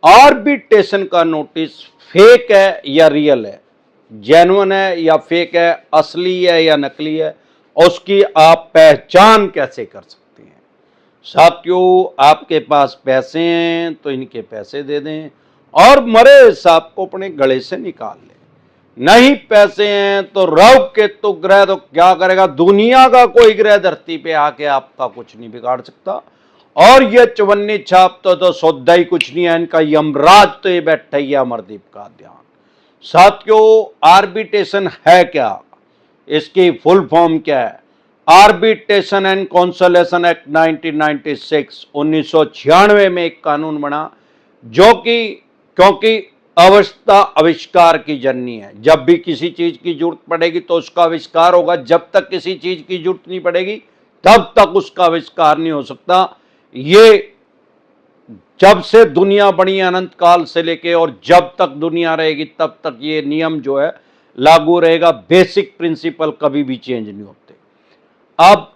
Arbitration का notice fake है या रियल है, जेन्युइन है या फेक है, असली है या नकली है, उसकी आप पहचान कैसे कर सकते हैं। साथियों, आपके पास पैसे हैं तो इनके पैसे दे दें और मरे सांप को अपने गले से निकाल लें। नहीं पैसे हैं तो राहु केतु ग्रह तो क्या करेगा, दुनिया का कोई ग्रह धरती पे आके आपका कुछ नहीं बिगाड़ सकता। और ये चवन्नी छाप तो सौदा ही कुछ नहीं है इनका, यमराज तो ये बैठा ही है अमरदीप का ध्यान। साथियों, आर्बिट्रेशन है क्या, इसकी फुल फॉर्म क्या है। आर्बिट्रेशन एंड कॉन्सोलेशन एक्ट 1996 1996 में एक कानून बना, जो कि क्योंकि अवस्था आविष्कार की जननी है। जब भी किसी चीज की जरूरत पड़ेगी तो उसका आविष्कार होगा, जब तक किसी चीज की जरूरत नहीं पड़ेगी तब तक उसका आविष्कार नहीं हो सकता। ये जब से दुनिया बनी अनंत काल से लेके और जब तक दुनिया रहेगी तब तक ये नियम जो है लागू रहेगा। बेसिक प्रिंसिपल कभी भी चेंज नहीं होते। अब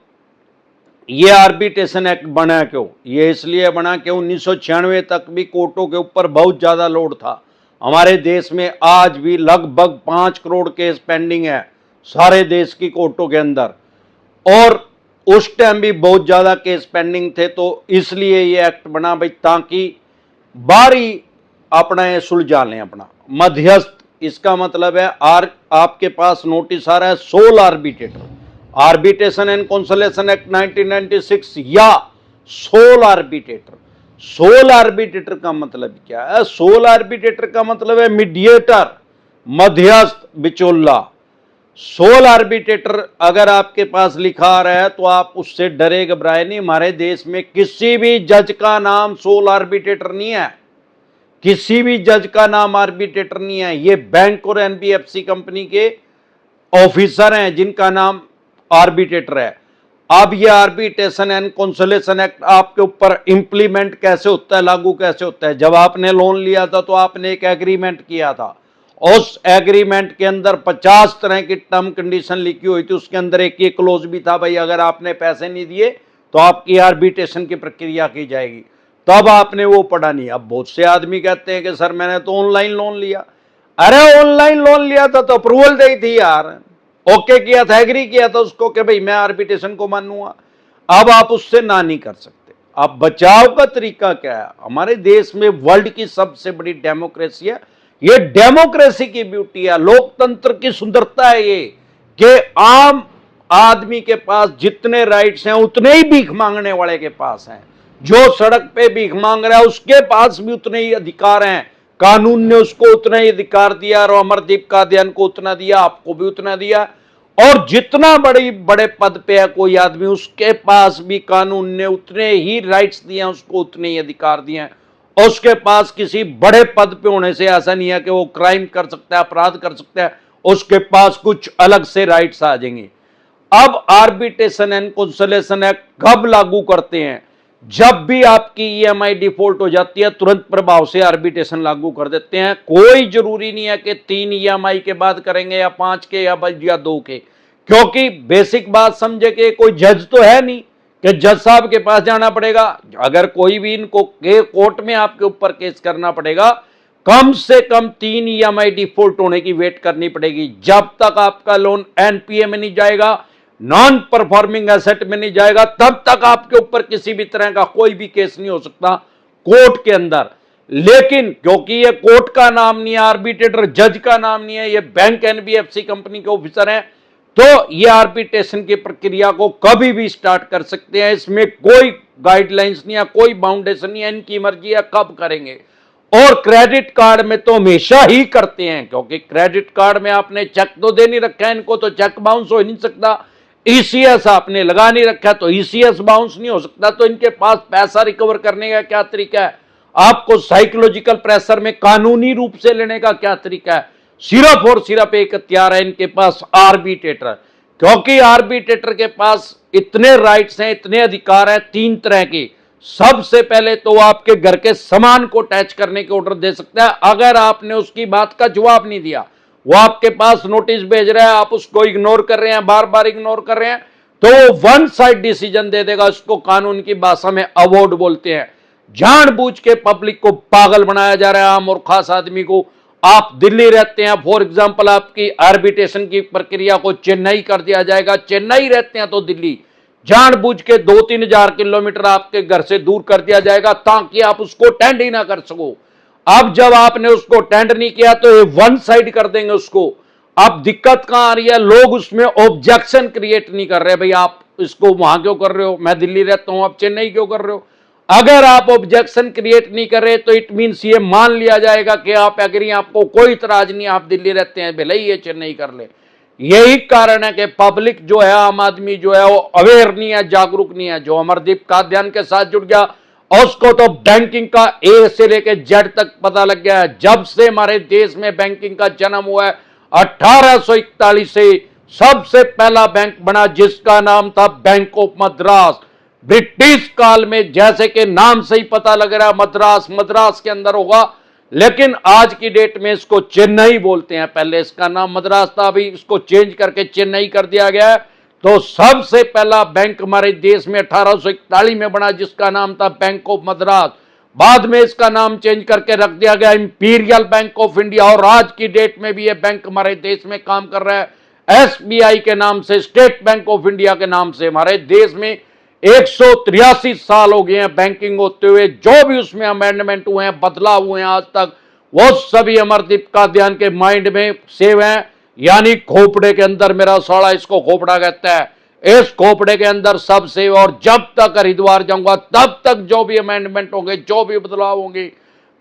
ये आर्बिट्रेशन एक्ट बना क्यों, ये इसलिए बना कि 1996 तक भी कोर्टों के ऊपर बहुत ज्यादा लोड था। हमारे देश में आज भी लगभग 5 करोड़ केस पेंडिंग है सारे देश की कोर्टों के अंदर, और उस टाइम भी बहुत ज्यादा केस पेंडिंग थे। तो इसलिए ये एक्ट बना भाई, ताकि बारी अपना ये सुलझा लें अपना मध्यस्थ। इसका मतलब है आपके पास नोटिस आ रहा है sole arbitrator, arbitration and consolation act 1996 या सोल आर्बिट्रेटर। सोल आर्बिट्रेटर का मतलब क्या है, सोल आर्बिट्रेटर का मतलब है मीडिएटर, मध्यस्थ, बिचौला। सोल आर्बिट्रेटर अगर आपके पास लिखा आ रहा है तो आप उससे डरे घबराए नहीं। हमारे देश में किसी भी जज का नाम सोल आर्बिट्रेटर नहीं है, किसी भी जज का नाम आर्बिट्रेटर नहीं है। ये बैंक और एनबीएफसी कंपनी के ऑफिसर हैं जिनका नाम आर्बिट्रेटर है। अब ये आर्बिट्रेशन एंड कॉन्सोलेशन एक्ट आपके ऊपर इंप्लीमेंट कैसे होता है, लागू कैसे होता है। जब आपने लोन लिया था तो आपने एक एग्रीमेंट किया था, उस एग्रीमेंट के अंदर 50 तरह की टर्म कंडीशन लिखी हुई थी। उसके अंदर एक ये क्लोज भी था, भाई अगर आपने पैसे नहीं दिए तो आपकी आर्बिट्रेशन की प्रक्रिया की जाएगी। तब आपने वो पढ़ा नहीं। अब बहुत से आदमी कहते हैं कि सर मैंने तो ऑनलाइन लोन लिया। अरे ऑनलाइन लोन लिया था तो अप्रूवल दी थी यार, ओके किया था, एग्री किया था उसको कि भाई मैं आर्बिट्रेशन को मानूंगा। अब आप उससे ना नहीं कर सकते। अब बचाव का तरीका क्या है, हमारे देश में वर्ल्ड की सबसे बड़ी डेमोक्रेसी है। ये डेमोक्रेसी की ब्यूटी है, लोकतंत्र की सुंदरता है ये, कि आम आदमी के पास जितने राइट्स हैं उतने ही भीख मांगने वाले के पास हैं। जो सड़क पे भीख मांग रहा है उसके पास भी उतने ही अधिकार हैं। कानून ने उसको उतना ही अधिकार दिया और अमरदीप का अध्ययन को उतना दिया, आपको भी उतना दिया। और जितना बड़े पद पे है कोई आदमी, उसके पास भी कानून ने उतने ही राइट्स दिए हैं, उसको उतने ही अधिकार दिए हैं। उसके पास किसी बड़े पद पे होने से ऐसा नहीं है कि वो क्राइम कर सकता है, अपराध कर सकता है, उसके पास कुछ अलग से राइट्स आ जाएंगे। अब आर्बिट्रेशन एंड कॉन्सोलेशन एक्ट कब लागू करते हैं, जब भी आपकी ईएमआई डिफॉल्ट हो जाती है तुरंत प्रभाव से आर्बिट्रेशन लागू कर देते हैं। कोई जरूरी नहीं है कि 3 ईएमआई के बाद करेंगे या 5 के या 2 के, क्योंकि बेसिक बात समझे कि कोई जज तो है नहीं कि जज साहब के पास जाना पड़ेगा। अगर कोई भी इनको कोर्ट में आपके ऊपर केस करना पड़ेगा, कम से कम 3 ईएमआई डिफॉल्ट होने की वेट करनी पड़ेगी। जब तक आपका लोन एनपीए में नहीं जाएगा, नॉन परफॉर्मिंग एसेट में नहीं जाएगा, तब तक आपके ऊपर किसी भी तरह का कोई भी केस नहीं हो सकता कोर्ट के अंदर। लेकिन क्योंकि ये कोर्ट का नाम नहीं है, आर्बिट्रेटर जज का नाम नहीं है, ये बैंक एनबीएफसी कंपनी के ऑफिसर हैं, तो ये आर्बिट्रेशन की प्रक्रिया को कभी भी स्टार्ट कर सकते हैं। इसमें कोई गाइडलाइंस नहीं है, कोई बाउंडेशन नहीं है, इनकी मर्जी है कब करेंगे। और क्रेडिट कार्ड में तो हमेशा ही करते हैं, क्योंकि क्रेडिट कार्ड में आपने चेक तो दे नहीं रखा है, इनको तो चेक बाउंस हो नहीं सकता। ईसीएस आपने लगा नहीं रखा तो ईसीएस बाउंस नहीं हो सकता। तो इनके पास पैसा रिकवर करने का क्या तरीका है, आपको साइकोलॉजिकल प्रेशर में कानूनी रूप से लेने का क्या तरीका है। सिर्फ और सिर्फ एक हथियार है इनके पास, आर्बिट्रेटर। क्योंकि आर्बिट्रेटर के पास इतने राइट्स हैं, इतने अधिकार हैं 3 तरह के। सबसे पहले तो वो आपके घर के सामान को टैच करने के ऑर्डर दे सकता है। अगर आपने उसकी बात का जवाब नहीं दिया, वो आपके पास नोटिस भेज रहा है, आप उसको इग्नोर कर रहे हैं, बार बार इग्नोर कर रहे हैं, तो वो वन साइड डिसीजन दे देगा। उसको कानून की भाषा में अवॉर्ड बोलते हैं। जानबूझ के पब्लिक को पागल बनाया जा रहा है, आम और खास आदमी को। आप दिल्ली रहते हैं, फॉर एग्जांपल आपकी आर्बिट्रेशन की प्रक्रिया को चेन्नई कर दिया जाएगा। चेन्नई रहते हैं तो दिल्ली जानबूझ के 2-3 हजार किलोमीटर आपके घर से दूर कर दिया जाएगा ताकि आप उसको टेंड ही ना कर सको। अब जब आपने उसको टेंड नहीं किया तो ये वन साइड कर देंगे उसको। अब दिक्कत कहां आ रही है, लोग उसमें ऑब्जेक्शन क्रिएट नहीं कर रहे, भाई आप इसको वहां क्यों कर रहे हो, मैं दिल्ली रहता हूं, आप चेन्नई क्यों कर रहे हो। अगर आप ऑब्जेक्शन क्रिएट नहीं कर रहे तो इट मीन्स ये मान लिया जाएगा कि आप एग्री, आपको कोई इतराज नहीं, आप दिल्ली रहते हैं, भले ही ये चेन्नई कर ले। यही कारण है कि पब्लिक जो है, आम आदमी जो है, वो अवेयर नहीं है, जागरूक नहीं है। जो अमरदीप कादियान के साथ जुड़ गया उसको तो बैंकिंग का ए से लेके जेड तक पता लग गया है। जब से हमारे देश में बैंकिंग का जन्म हुआ है 1841 से सबसे पहला बैंक बना जिसका नाम था बैंक ऑफ मद्रास। ब्रिटिश काल में, जैसे कि नाम से ही पता लग रहा है, मद्रास मद्रास के अंदर होगा, लेकिन आज की डेट में इसको चेन्नई बोलते हैं। पहले इसका नाम मद्रास था, अभी इसको चेंज करके चेन्नई कर दिया गया है। तो सबसे पहला बैंक हमारे देश में 1841 में बना जिसका नाम था बैंक ऑफ मद्रास। बाद में इसका नाम चेंज करके रख दिया गया इंपीरियल बैंक ऑफ इंडिया, और आज की डेट में भी यह बैंक हमारे देश में काम कर रहा है एसबीआई के नाम से, स्टेट बैंक ऑफ इंडिया के नाम से। हमारे देश में 183 साल हो गए हैं बैंकिंग होते हुए। जो भी उसमें अमेंडमेंट हुए हैं, बदलाव हुए हैं आज तक, वो सभी अमरदीप कादियान के माइंड में सेव हैं, यानी खोपड़े के अंदर। मेरा साला इसको खोपड़ा कहता है। इस खोपड़े के अंदर सब सेव, और जब तक हरिद्वार जाऊंगा तब तक जो भी अमेंडमेंट होंगे, जो भी बदलाव होंगे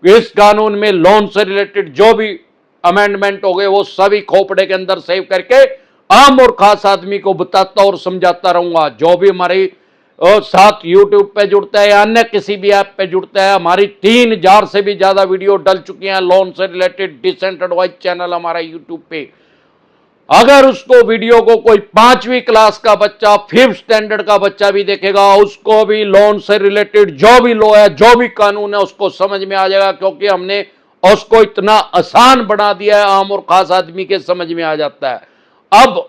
इस कानून में, लोन से रिलेटेड जो भी अमेंडमेंट हो गए, वो सभी खोपड़े के अंदर सेव करके आम और खास आदमी को बताता और समझाता रहूंगा। जो भी हमारे साथ यूट्यूब पे जुड़ता है या अन्य किसी भी ऐप पे जुड़ता है, हमारी 3000 से भी ज्यादा वीडियो डल चुकी हैं लोन से रिलेटेड। डिसेंट एडवाइस चैनल हमारा यूट्यूब पे, अगर उसको वीडियो को कोई 5वीं क्लास का बच्चा, 5th स्टैंडर्ड का बच्चा भी देखेगा, उसको भी लोन से रिलेटेड जो भी लॉ है, जो भी कानून है, उसको समझ में आ जाएगा, क्योंकि हमने उसको इतना आसान बना दिया है, आम और खास आदमी के समझ में आ जाता है। अब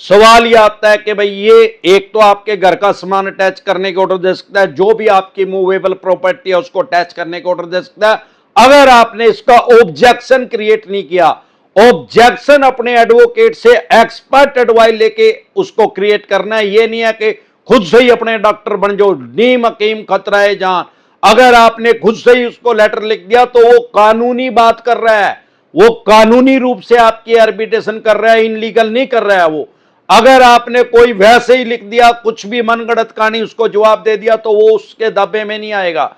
सवाल यह आता है कि भाई ये एक तो आपके घर का सामान अटैच करने के ऑर्डर दे सकता है, जो भी आपकी मूवेबल प्रॉपर्टी है उसको अटैच करने के ऑर्डर दे सकता है, अगर आपने इसका ऑब्जेक्शन क्रिएट नहीं किया। ऑब्जेक्शन अपने एडवोकेट से एक्सपर्ट एडवाइस लेके उसको क्रिएट करना है। ये नहीं है कि खुद से ही अपने डॉक्टर बन जाओ, नीम हकीम खतरा है जान। अगर आपने खुद से ही उसको लेटर लिख दिया तो वो कानूनी बात कर रहा है, वो कानूनी रूप से आपकी आर्बिट्रेशन कर रहा है, इनलीगल नहीं कर रहा है वो। अगर आपने कोई वैसे ही लिख दिया, कुछ भी मनगढ़ंत कहानी उसको जवाब दे दिया, तो वो उसके दावे में नहीं आएगा।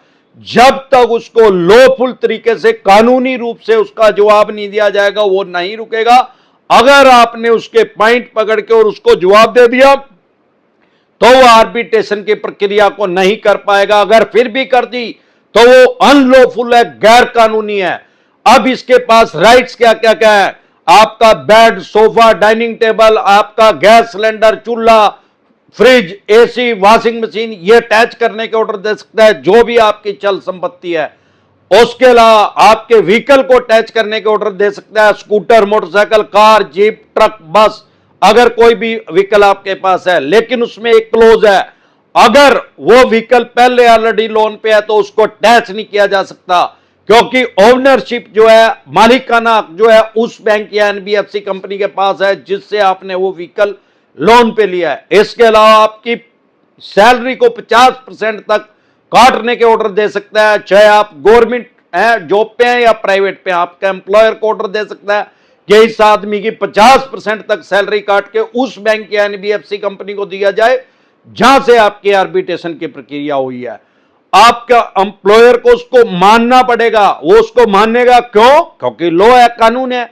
जब तक उसको लॉफुल तरीके से, कानूनी रूप से उसका जवाब नहीं दिया जाएगा, वो नहीं रुकेगा। अगर आपने उसके पॉइंट पकड़ के और उसको जवाब दे दिया तो वो आर्बिट्रेशन की प्रक्रिया को नहीं कर पाएगा। अगर फिर भी कर दी तो वो अनलॉफुल है, गैर कानूनी है। अब इसके पास राइट्स क्या क्या क्या है, आपका बेड, सोफा, डाइनिंग टेबल, आपका गैस सिलेंडर, चूल्हा, फ्रिज, एसी, वॉशिंग मशीन, ये अटैच करने के ऑर्डर दे सकता है, जो भी आपकी चल संपत्ति है। उसके अलावा आपके व्हीकल को अटैच करने के ऑर्डर दे सकता है, scooter, motorcycle, car, jeep, truck, बस, अगर कोई भी व्हीकल आपके पास है। लेकिन उसमें एक क्लोज है, अगर वो व्हीकल पहले ऑलरेडी लोन पे है तो उसको अटैच नहीं किया जा सकता, क्योंकि ओनरशिप जो है, मालिकाना जो है, उस बैंक या एनबीएफसी कंपनी के पास है जिससे आपने वो व्हीकल लोन पे लिया है। इसके अलावा आपकी सैलरी को 50% तक काटने के ऑर्डर दे सकता है, चाहे आप गवर्नमेंट है, जॉब पे हैं या प्राइवेट पे। आपका एम्प्लॉयर को ऑर्डर दे सकता है कि इस आदमी की 50% तक सैलरी काट के उस बैंक या एनबीएफसी कंपनी को दिया जाए जहां से आपकी आर्बिट्रेशन की प्रक्रिया हुई है। आपका एम्प्लॉयर को उसको मानना पड़ेगा, वो उसको मानेगा, क्यों? क्योंकि लॉ है, कानून है।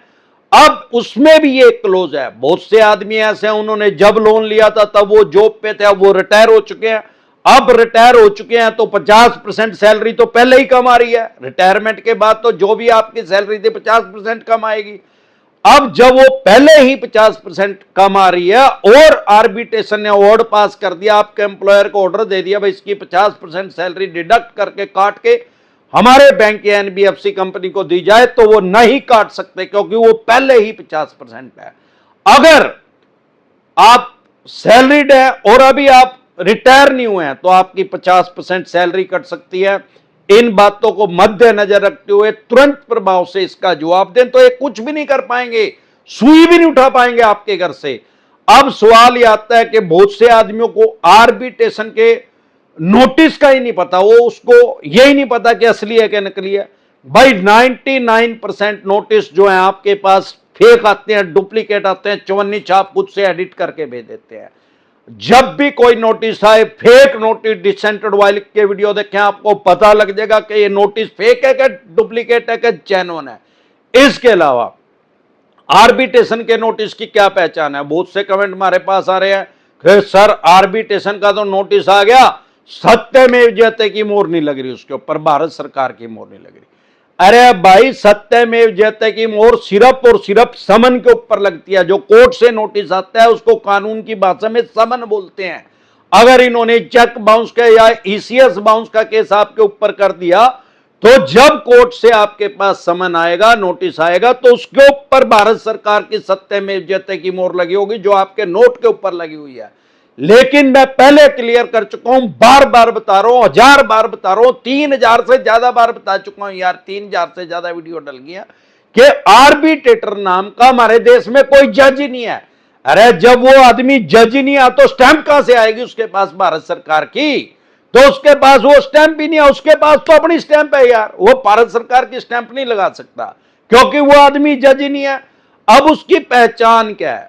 अब उसमें भी ये क्लोज है। बहुत से आदमी ऐसे हैं, उन्होंने जब लोन लिया था तब वो जॉब पे थे, अब वो रिटायर हो चुके हैं। अब रिटायर हो चुके हैं तो 50% सैलरी तो पहले ही कम आ रही है। रिटायरमेंट के बाद तो जो भी आपकी सैलरी थी 50% कम आएगी। अब जब वो पहले ही 50% कम आ रही है और आर्बिट्रेशन ने अवार्ड पास कर दिया, आपके एम्प्लॉयर को ऑर्डर दे दिया भाई इसकी 50% सैलरी डिडक्ट करके काट के हमारे बैंक या एनबीएफसी कंपनी को दी जाए, तो वो नहीं काट सकते, क्योंकि वो पहले ही 50% है। अगर आप सैलरीड है और अभी आप रिटायर नहीं हुए हैं तो आपकी 50% सैलरी कट सकती है। इन बातों को मद्देनजर रखते हुए तुरंत प्रभाव से इसका जवाब दें, तो ये कुछ भी नहीं कर पाएंगे, सुई भी नहीं उठा पाएंगे आपके घर से। अब सवाल यह आता है कि बहुत से आदमियों को आर्बिट्रेशन के नोटिस का ही नहीं पता, वो उसको यही नहीं पता कि असली है कि नकली है। भाई 99% नोटिस जो है आपके पास फेक आते हैं, डुप्लीकेट आते हैं, चवन्नी छाप खुद से एडिट करके भेज देते हैं। जब भी कोई नोटिस आए, फेक नोटिस डिसेंटेड वाइल के वीडियो देखें, आपको पता लग जाएगा कि ये नोटिस फेक है कि डुप्लीकेट है कि जेन्युइन है। इसके अलावा आर्बिट्रेशन के नोटिस की क्या पहचान है? बहुत से कमेंट हमारे पास आ रहे हैं कि सर आर्बिट्रेशन का तो नोटिस आ गया, सत्यमेव जयते की मोहर नहीं लग रही उसके ऊपर, भारत सरकार की मोहर नहीं लग रही। अरे भाई, सत्यमेव जयते की मोहर सिर्फ और सिर्फ समन के ऊपर लगती है। जो कोर्ट से नोटिस आता है उसको कानून की भाषा में समन बोलते हैं। अगर इन्होंने चेक बाउंस का या ईसीएस बाउंस का केस आपके ऊपर कर दिया, तो जब कोर्ट से आपके पास समन आएगा, नोटिस आएगा, तो उसके ऊपर भारत सरकार की सत्यमेव जयते की मोहर लगी होगी, जो आपके नोट के ऊपर लगी हुई है। लेकिन मैं पहले क्लियर कर चुका हूं, बार बार बता रहा हूं, 1000 बार बता रहा हूं, 3000 से ज्यादा बार बता चुका हूं यार, 3000 से ज्यादा वीडियो डल गया कि आर्बिट्रेटर नाम का हमारे देश में कोई जज ही नहीं है। अरे जब वो आदमी जज ही नहीं आ तो स्टैंप कहां से आएगी उसके पास भारत सरकार की? तो उसके पास वो स्टैंप ही नहीं है, उसके पास तो अपनी स्टैंप है यार, वो भारत सरकार की स्टैंप नहीं लगा सकता क्योंकि वो आदमी जज ही नहीं है। अब उसकी पहचान क्या है?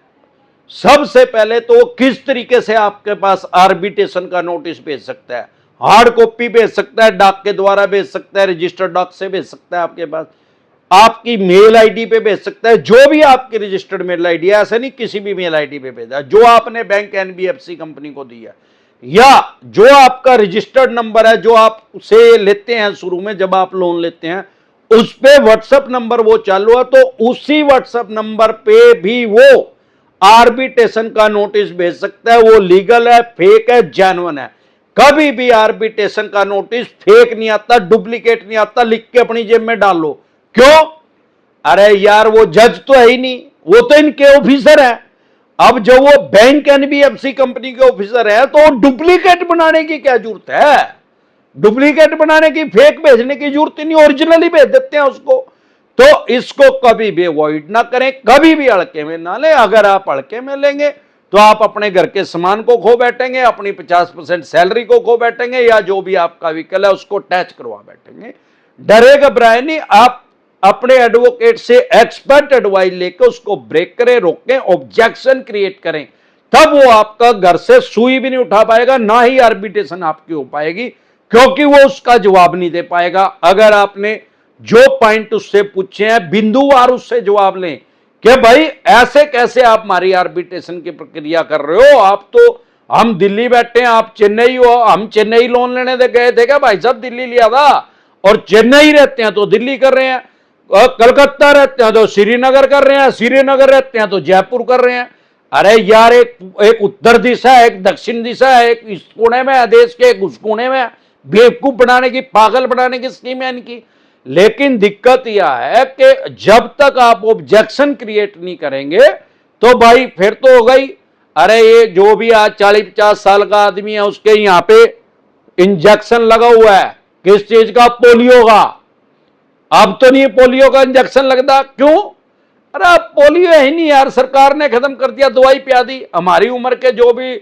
सबसे पहले तो किस तरीके से आपके पास आर्बिट्रेशन का नोटिस भेज सकता है? हार्ड कॉपी भेज सकता है, डाक के द्वारा भेज सकता है, रजिस्टर्ड डाक से भेज सकता है, आपके पास आपकी मेल आईडी पे भेज सकता है, जो भी आपकी रजिस्टर्ड मेल आईडी है, ऐसा नहीं किसी भी मेल आईडी पे भेजा, जो आपने बैंक एनबीएफसी कंपनी को दिया, या जो आपका रजिस्टर्ड नंबर है जो आप उसे लेते हैं शुरू में जब आप लोन लेते हैं, उस पे व्हाट्सएप नंबर वो चालू है, तो उसी व्हाट्सएप नंबर पे भी वो आर्बिट्रेशन का नोटिस भेज सकता है। वो लीगल है, फेक है, जेन्युइन है। कभी भी आर्बिट्रेशन का नोटिस फेक नहीं आता, डुप्लीकेट नहीं आता, लिख के अपनी जेब में डाल लो। क्यों? अरे यार वो जज तो है ही नहीं, वो तो इनके ऑफिसर है। अब जब वो बैंक एनबीएफसी कंपनी के ऑफिसर है तो डुप्लीकेट बनाने की क्या जरूरत है? डुप्लीकेट बनाने की, फेक भेजने की जरूरत नहीं, ओरिजिनल ही भेज देते हैं उसको। तो इसको कभी भी अवॉइड ना करें, कभी भी हल्के में ना लें। अगर आप हल्के में लेंगे तो आप अपने घर के सामान को खो बैठेंगे, अपनी 50% सैलरी को खो बैठेंगे, या जो भी आपका व्हीकल है उसको टैच करवा बैठेंगे। डरे घबराए नहीं, आप अपने एडवोकेट से एक्सपर्ट एडवाइस लेकर उसको ब्रेक करें, रोकें, ऑब्जेक्शन क्रिएट करें, तब वो आपका घर से सुई भी नहीं उठा पाएगा, ना ही आर्बिट्रेशन आपकी हो पाएगी, क्योंकि वो उसका जवाब नहीं दे पाएगा। अगर आपने जो पॉइंट उससे पूछे हैं बिंदुवार उससे जवाब लें कि भाई ऐसे कैसे आप हमारी आर्बिट्रेशन की प्रक्रिया कर रहे हो, आप तो, हम दिल्ली बैठे हैं, आप चेन्नई हो, हम चेन्नई लोन लेने दे गए थे क्या भाई साहब? दिल्ली लिया था, और चेन्नई रहते हैं तो दिल्ली कर रहे हैं, कलकत्ता रहते हैं तो श्रीनगर कर रहे हैं, श्रीनगर रहते हैं तो जयपुर कर रहे हैं। अरे यार, एक उत्तर दिशा है, एक दक्षिण दिशा है, एक इस कोने में है देश के, एक उस कोने में है। बेवकूफ बनाने की, पागल बनाने की स्कीम है इनकी। लेकिन दिक्कत यह है कि जब तक आप ऑब्जेक्शन क्रिएट नहीं करेंगे तो भाई फिर तो हो गई। अरे ये जो भी आज 40-50 साल का आदमी है उसके यहां पे इंजेक्शन लगा हुआ है, किस चीज का? पोलियो का। अब तो नहीं पोलियो का इंजेक्शन लगता, क्यों? अरे पोलियो है ही नहीं यार, सरकार ने खत्म कर दिया, दवाई पिला दी। हमारी उम्र के जो भी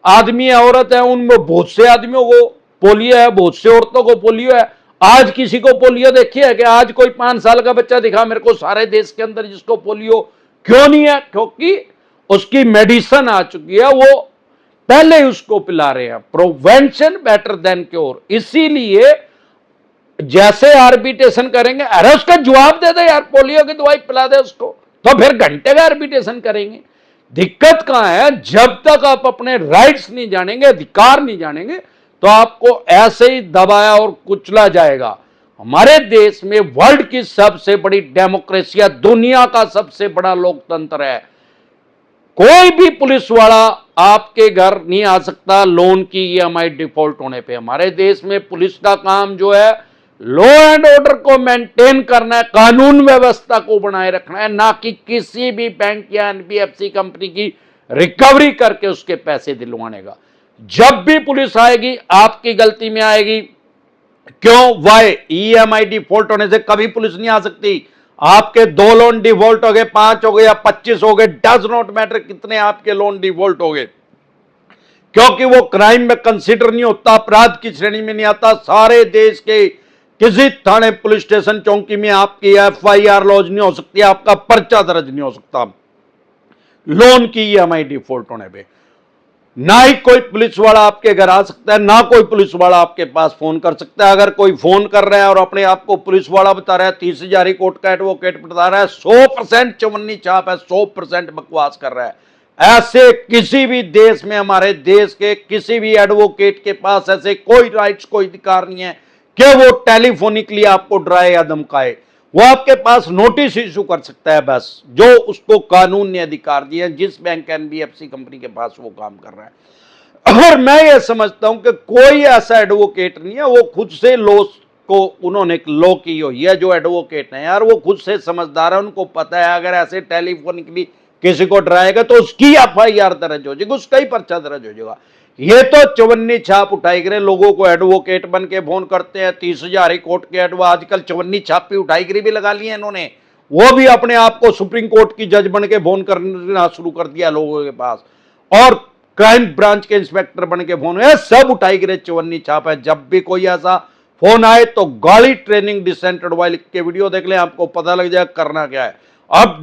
आदमी है, औरत है, उनमें बहुत से आदमियों को पोलियो है, बहुत से औरतों को पोलियो है। आज किसी को पोलियो देखिए है कि आज कोई 5 साल का बच्चा दिखा मेरे को सारे देश के अंदर जिसको पोलियो? क्यों नहीं है? क्योंकि उसकी मेडिसिन आ चुकी है, वो पहले उसको पिला रहे हैं। Prevention better than cure. इसीलिए जैसे आर्बिट्रेशन करेंगे, अरे उसका जवाब दे दे यार, पोलियो की दवाई पिला दे उसको, तो फिर घंटे का आर्बिट्रेशन करेंगे। दिक्कत कहां है? जब तक आप अपने राइट्स नहीं जानेंगे, अधिकार नहीं जानेंगे, तो आपको ऐसे ही दबाया और कुचला जाएगा। हमारे देश में वर्ल्ड की सबसे बड़ी डेमोक्रेसी है, दुनिया का सबसे बड़ा लोकतंत्र है। कोई भी पुलिस वाला आपके घर नहीं आ सकता लोन की ईएमआई डिफॉल्ट होने पे। हमारे देश में पुलिस का काम जो है लॉ एंड ऑर्डर को मेंटेन करना है, कानून व्यवस्था को बनाए रखना है, ना कि किसी भी बैंक या एनबीएफसी कंपनी की रिकवरी करके उसके पैसे दिलवाने का। जब भी पुलिस आएगी आपकी गलती में आएगी। क्यों? वाई? ईएमआई डिफॉल्ट होने से कभी पुलिस नहीं आ सकती। आपके 2 लोन डिफॉल्ट हो गए, 5 हो गए या 25 हो गए, डज नॉट मैटर कितने आपके लोन डिफॉल्ट हो गए, क्योंकि वो क्राइम में कंसीडर नहीं होता, अपराध की श्रेणी में नहीं आता। सारे देश के किसी थाने, पुलिस स्टेशन, चौकी में आपकी एफआईआर लॉन्च नहीं हो सकती, आपका पर्चा दर्ज नहीं हो सकता लोन की ईएमआई डिफॉल्ट होने पे। ना ही कोई पुलिस वाला आपके घर आ सकता है, ना कोई पुलिस वाला आपके पास फोन कर सकता है। अगर कोई फोन कर रहा है और अपने आप को पुलिस वाला बता रहा है, 30,000 कोर्ट का एडवोकेट बता रहा है, 100% चवन्नी छाप है, 100% बकवास कर रहा है। ऐसे किसी भी देश में, हमारे देश के किसी भी एडवोकेट के पास ऐसे कोई राइट्स, कोई अधिकार नहीं है कि वो टेलीफोनिकली आपको डराए या धमकाए। वो आपके पास नोटिस इशू कर सकता है, बस, जो उसको कानून ने अधिकार दिया है, जिस बैंक एनबीएफसी कंपनी के पास वो काम कर रहा है। और मैं ये समझता हूं कि कोई ऐसा एडवोकेट नहीं है, वो खुद से लॉ को उन्होंने लॉ की हुई है। जो एडवोकेट है यार, वो खुद से समझदार है, उनको पता है अगर ऐसे टेलीफोनिकली किसी को डराएगा तो उसकी एफआईआर दर्ज हो जाएगी, उसका ही पर्चा दर्ज हो जाएगा। ये तो चवन्नी छाप उठाई गिरे, लोगों को एडवोकेट बन के फोन करते हैं, 30,000 कोर्ट के एडवो, आजकल चवन्नी छाप भी उठाई गिरी भी लगा ली है इन्होंने। वो भी अपने आप को सुप्रीम कोर्ट की जज बन के फोन करना शुरू कर दिया लोगों के पास, और क्राइम ब्रांच के इंस्पेक्टर बन के फोन, सब उठाई गिरे चवन्नी छाप है। जब भी कोई ऐसा फोन आए तो गाड़ी ट्रेनिंग डिसेंट एडवाइस लिख के वीडियो देख लें, आपको पता लग जाए करना क्या है। अब